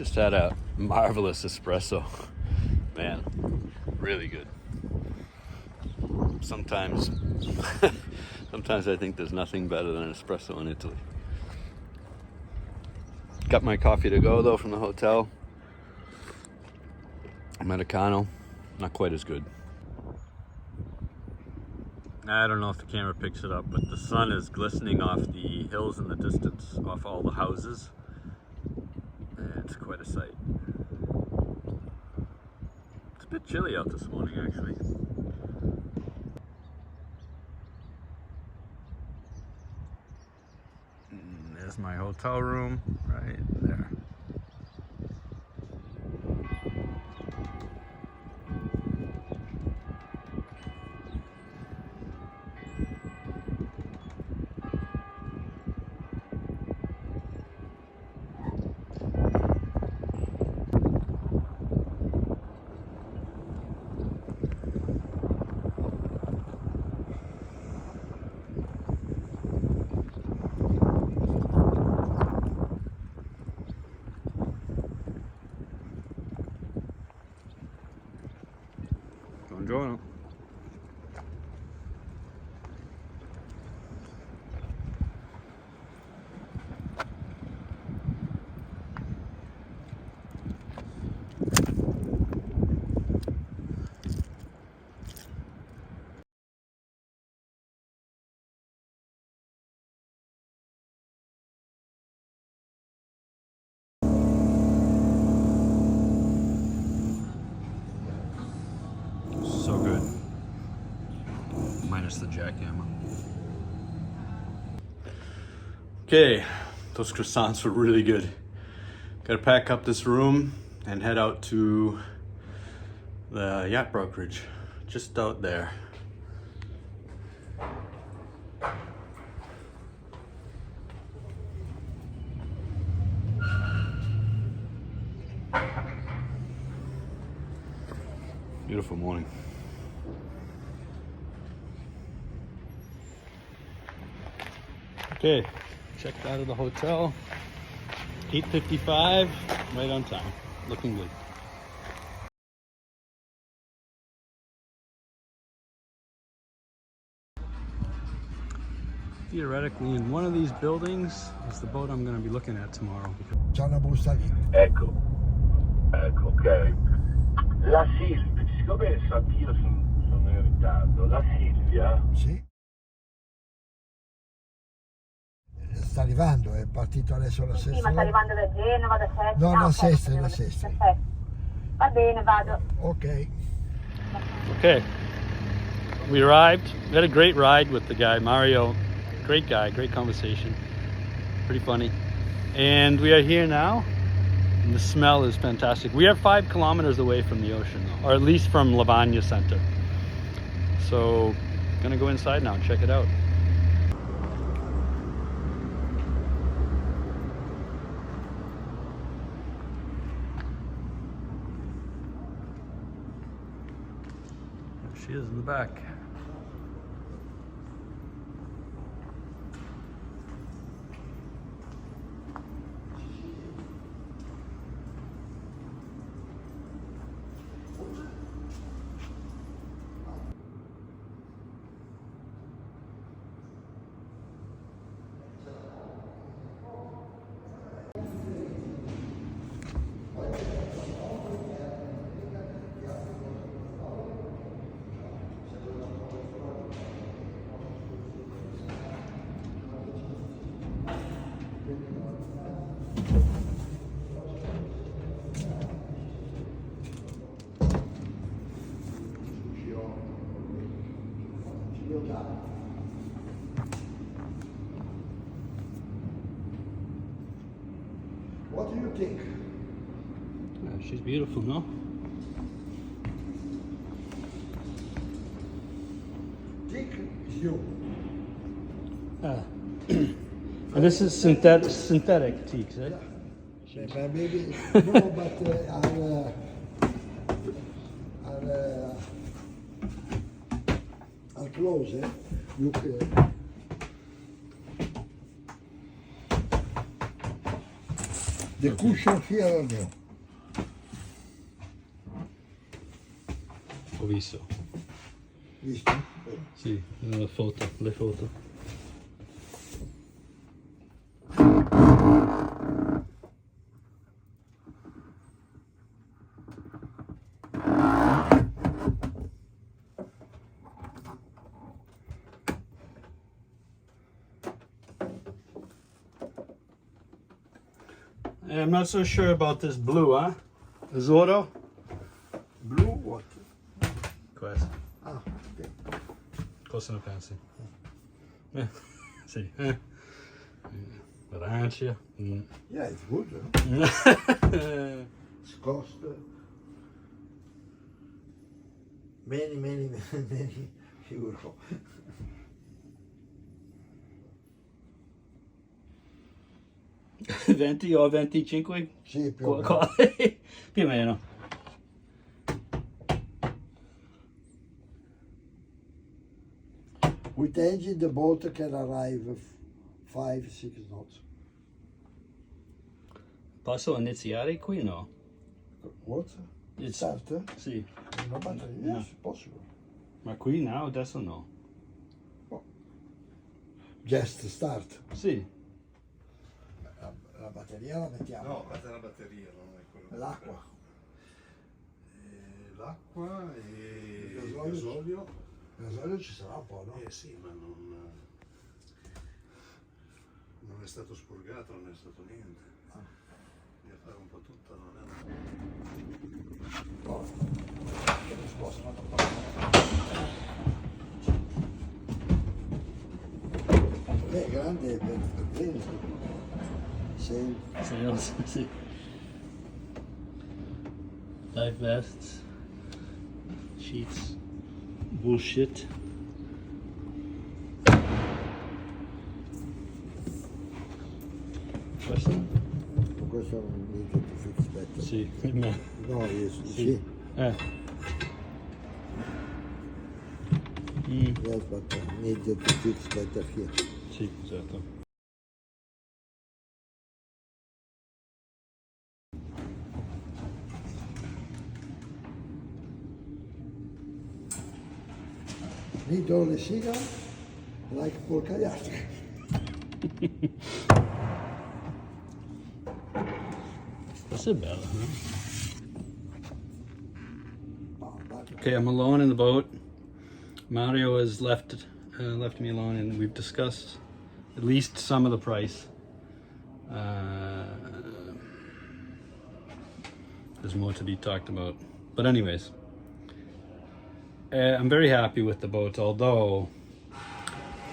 Just had a marvelous espresso. Man, really good. Sometimes I think there's nothing better than an espresso in Italy. Got my coffee to go though from the hotel. Americano, not quite as good. I don't know if the camera picks it up, but the sun is glistening off the hills in the distance, off all the houses. And it's quite a sight. It's a bit chilly out this morning actually. And there's my hotel room right there. Buongiorno. So good. Minus the jackhammer. Okay, those croissants were really good. Gotta pack up this room and head out to the yacht brokerage, just out there. Beautiful morning. Okay, checked out of the hotel. 8:55, right on time. Looking good. Theoretically, in one of these buildings is the boat I'm going to be looking at tomorrow. C'è una busta lì. Ecco, ok. La Silvia, siccome anch'io sono in ritardo, la Silvia? Sì. Sta arrivando, è partito adesso la sesta. Sì, ma sta arrivando da Genova, da Sestri? No, la ok, Sestri, la Sestri. Perfetto. Va bene, vado. Ok. Okay, we arrived. We had a great ride with the guy, Mario. Great guy, great conversation. Pretty funny. And we are here now. And the smell is fantastic. We are 5 kilometers away from the ocean, or at least from Lavagna Center. So, gonna go inside now and check it out. There she is in the back. What do you think? She's beautiful, no? Think is you. And this is synthetic teak, right? Maybe no, but I'll close it. Look. The cushion here are new. Ho visto. Visto? Sì, le foto. I'm not so sure about this blue, huh? Azzurro? Blue what? Questo. Ah, okay. Cosa ne pensi? Sì. Arancia. Yeah, it's good. It's cost many euro. 20 o 25? Sì, più o meno. Più o meno. With engine, the boat can arrive 5-6 knots. Posso iniziare qui? No. What? It's, Start? sì. No battery? No. Yes, possible. Ma qui no, adesso no. Just start. Sì. La batteria la mettiamo. No, questa è la batteria, non è quello. L'acqua. L'acqua e Il il gasolio. gasolio. Il gasolio ci sarà un po', no? Sì, ma non è stato spurgato, non è stato niente. Devi fare un po' tutto, non è No. Risposta. È grande per bene. Sails, sì. Life vests. Sheets. Bullshit. Questo? Questo è un need to fix better. Sì. No, sì. Yes, but need to fix better here. Sì, esatto. Need all the signal like Paul Kayak. Questo è bello, huh? Okay, I'm alone in the boat. Mario has left me alone, and we've discussed at least some of the price. There's more to be talked about, but anyways, I'm very happy with the boat. Although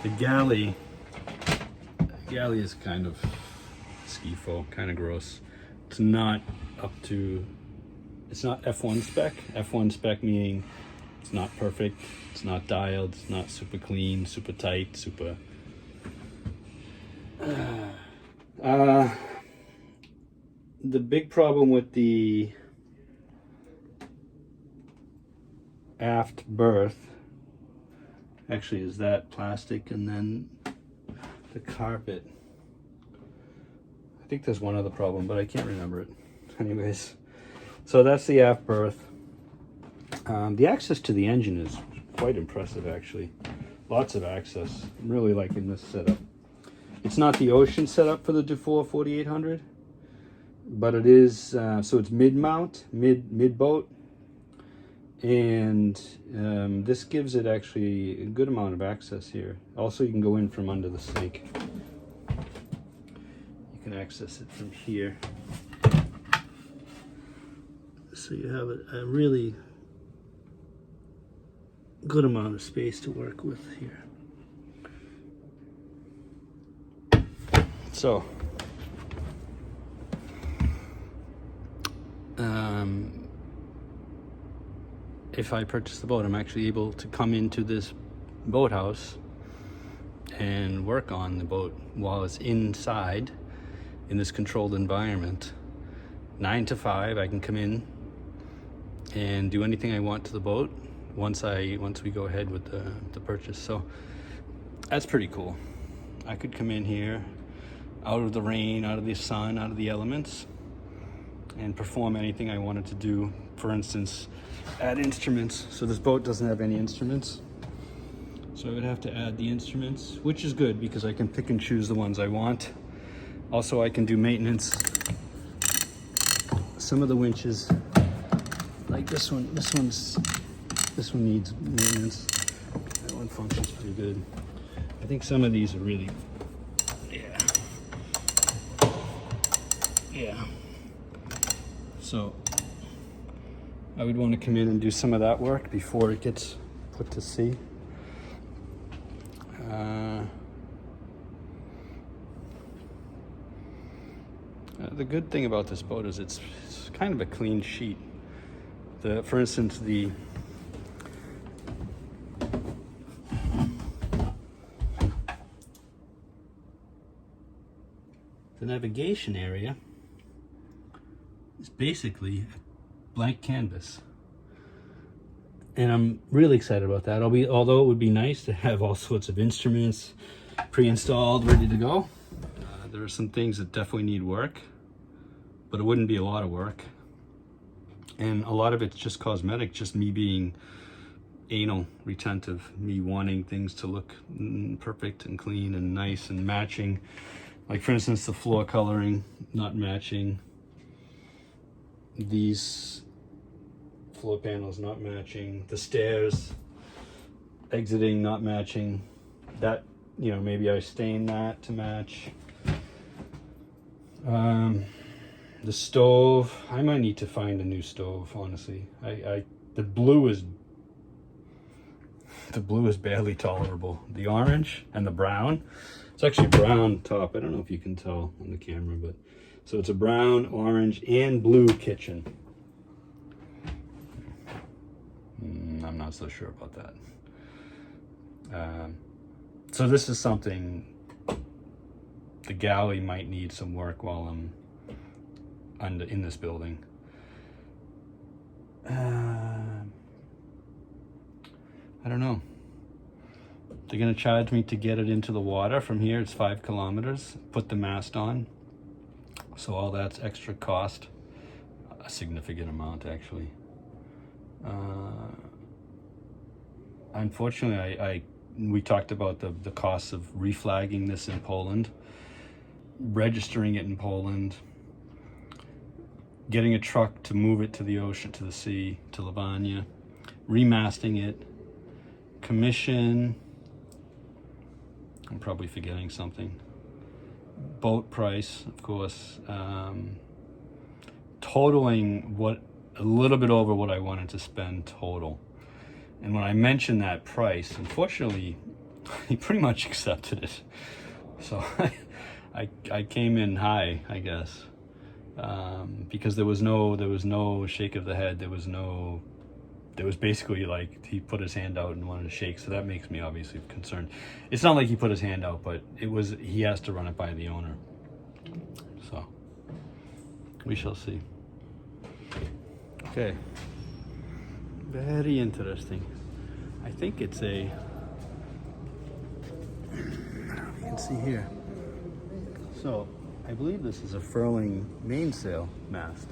the galley is kind of schifo, kind of gross. It's not up to. It's not F1 spec. F1 spec meaning it's not perfect, it's not dialed, it's not super clean, super tight, super... The big problem with the aft berth actually is that plastic, and then the carpet. I think there's one other problem, but I can't remember it. Anyways. So that's the aft berth. The access to the engine is quite impressive, actually. Lots of access. I'm really liking this setup. It's not the ocean setup for the Dufour 4800, but it is, so it's mid-mount, mid-boat, and this gives it actually a good amount of access here. Also, you can go in from under the sink. You can access it from here. So you have a really good amount of space to work with here. So, if I purchase the boat, I'm actually able to come into this boathouse and work on the boat while it's inside in this controlled environment. 9 to 5, I can come in and do anything I want to the boat once we go ahead with the purchase. So that's pretty cool. I could come in here out of the rain, out of the sun, out of the elements, and perform anything I wanted to do. For instance, add instruments. So this boat doesn't have any instruments. So I would have to add the instruments, which is good because I can pick and choose the ones I want. Also, I can do maintenance. Some of the winches, like this one needs maintenance. That one functions pretty good. I think some of these are really, yeah. So I would want to come in and do some of that work before it gets put to sea. The good thing about this boat is it's kind of a clean sheet. For instance, the navigation area is basically a blank canvas. And I'm really excited about that. Although it would be nice to have all sorts of instruments pre-installed, ready to go. There are some things that definitely need work, but it wouldn't be a lot of work. And a lot of it's just cosmetic, just me being anal retentive, me wanting things to look perfect and clean and nice and matching. Like for instance, the floor coloring not matching. These floor panels not matching. The stairs exiting not matching. That, you know, maybe I stain that to match. The stove, I might need to find a new stove, honestly. The blue is barely tolerable. The orange and the brown, it's actually brown top. I don't know if you can tell on the camera, but so it's a brown, orange, and blue kitchen. I'm not so sure about that. So this is something, the galley might need some work while I'm in this building. I don't know. They're gonna charge me to get it into the water. From here it's 5 kilometers, put the mast on. So all that's extra cost, a significant amount actually. Unfortunately, we talked about the costs of reflagging this in Poland, registering it in Poland, getting a truck to move it to the ocean, to the sea, to Lavagna, remasting it, commission, I'm probably forgetting something, boat price, of course, totaling a little bit over what I wanted to spend total. And when I mentioned that price, unfortunately, he pretty much accepted it. So I came in high, I guess, because there was no shake of the head. There was basically like he put his hand out and wanted to shake. So that makes me obviously concerned. It's not like he put his hand out, but he has to run it by the owner. So we shall see. Okay. Very interesting. I think it's I don't know if you can see here. So I believe this is a furling mainsail mast.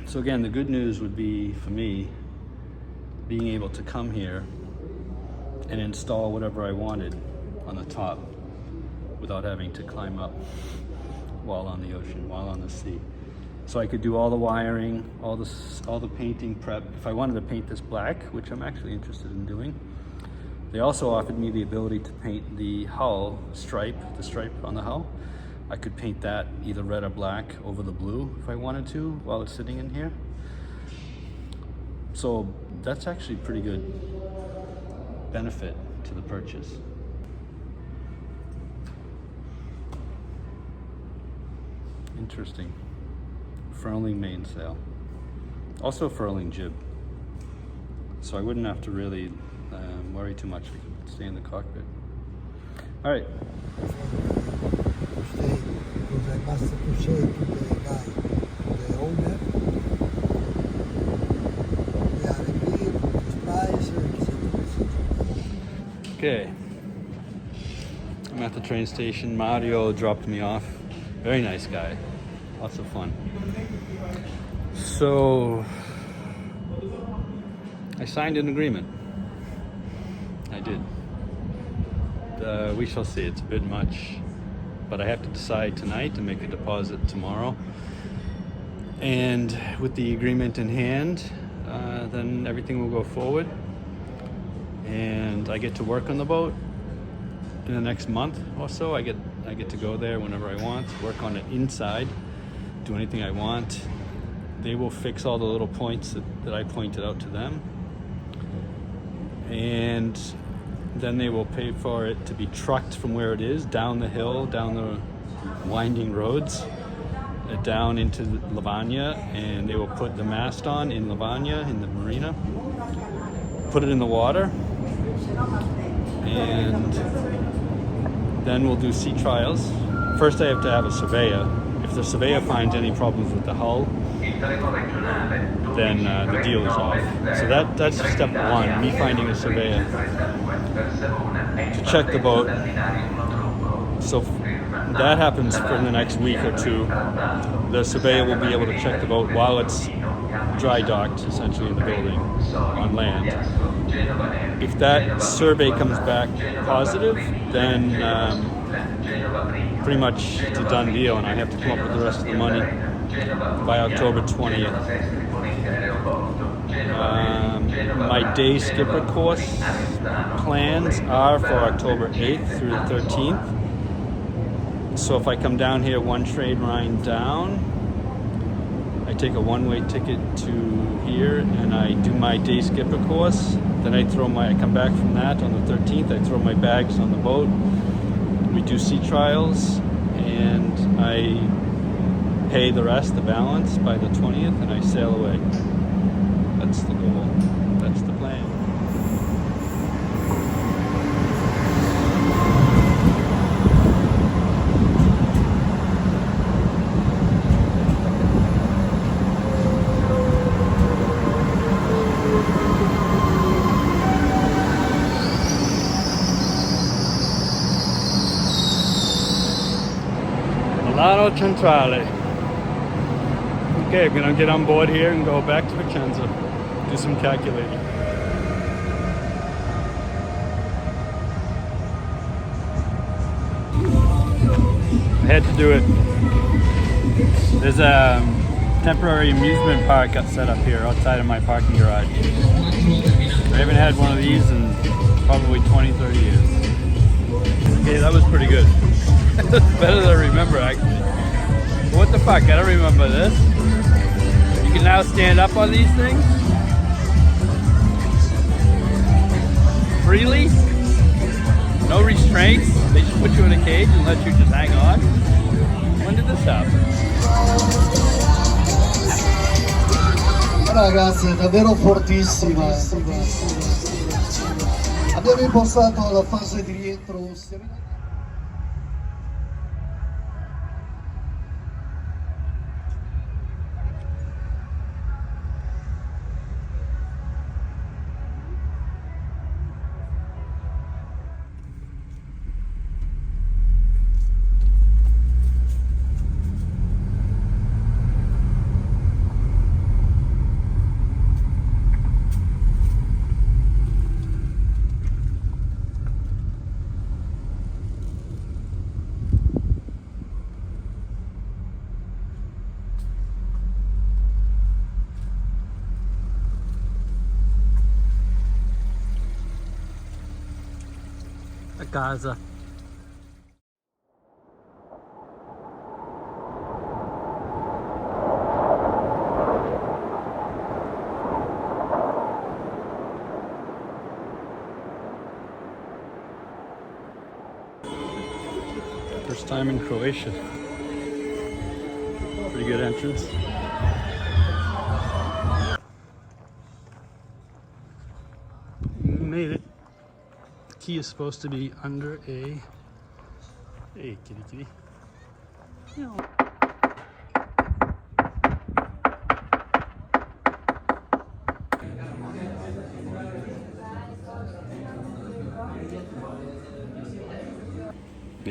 So again, the good news would be for me being able to come here and install whatever I wanted on the top without having to climb up while on the ocean, while on the sea. So I could do all the wiring, all the painting prep. If I wanted to paint this black, which I'm actually interested in doing, they also offered me the ability to paint the hull stripe, the stripe on the hull. I could paint that either red or black over the blue if I wanted to while it's sitting in here. So that's actually pretty good benefit to the purchase. Interesting. Furling mainsail. Also furling jib. So I wouldn't have to really worry too much. I could stay in the cockpit. All right. Cosa basta tu sei, tu the owner, the R&B, the spice, Okay. I'm at the train station. Mario dropped me off. Very nice guy. Lots of fun. So I signed an agreement. I did. We shall see. It's a bit much, but I have to decide tonight to make a deposit tomorrow. And with the agreement in hand, then everything will go forward. And I get to work on the boat in the next month or so. I get to go there whenever I want, work on it inside, do anything I want. They will fix all the little points that I pointed out to them. And then they will pay for it to be trucked from where it is down the hill, down the winding roads, down into Lavagna, and they will put the mast on in Lavagna, in the marina, put it in the water, and then we'll do sea trials. First I have to have a surveyor. If the surveyor finds any problems with the hull, then the deal is off. So that's step one, me finding a surveyor to check the boat. So that happens for the next week or two. The surveyor will be able to check the boat while it's dry docked, essentially in the building on land. If that survey comes back positive, then pretty much it's a done deal, and I have to come up with the rest of the money by October 20th. My day skipper course plans are for October 8th through the 13th. So if I come down here one trade line down, I take a one-way ticket to here and I do my day skipper course. Then I come back from that on the 13th. I throw my bags on the boat. We do sea trials and I pay the rest, the balance, by the 20th, and I sail away. That's the goal. That's the plan. Milano Centrale. Okay, I'm gonna get on board here and go back to Vicenza. Do some calculating. I had to do it. There's a temporary amusement park got set up here outside of my parking garage. I haven't had one of these in probably 20-30 years. Okay, that was pretty good. Better than I remember, actually. But what the fuck? I don't remember this. You can now stand up on these things freely, no restraints. They just put you in a cage and let you just hang on. When did this happen? Ragazzi, è davvero fortissima. Abbiamo impostato la fase di rientro. A casa. First time in Croatia. Pretty good entrance. Made it. The key is supposed to be under a... Hey, kitty kitty. No.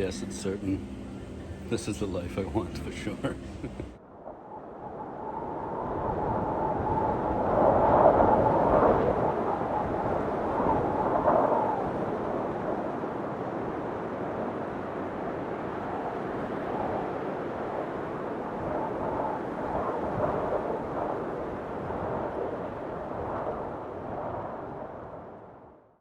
yes, it's certain. This is the life I want for sure.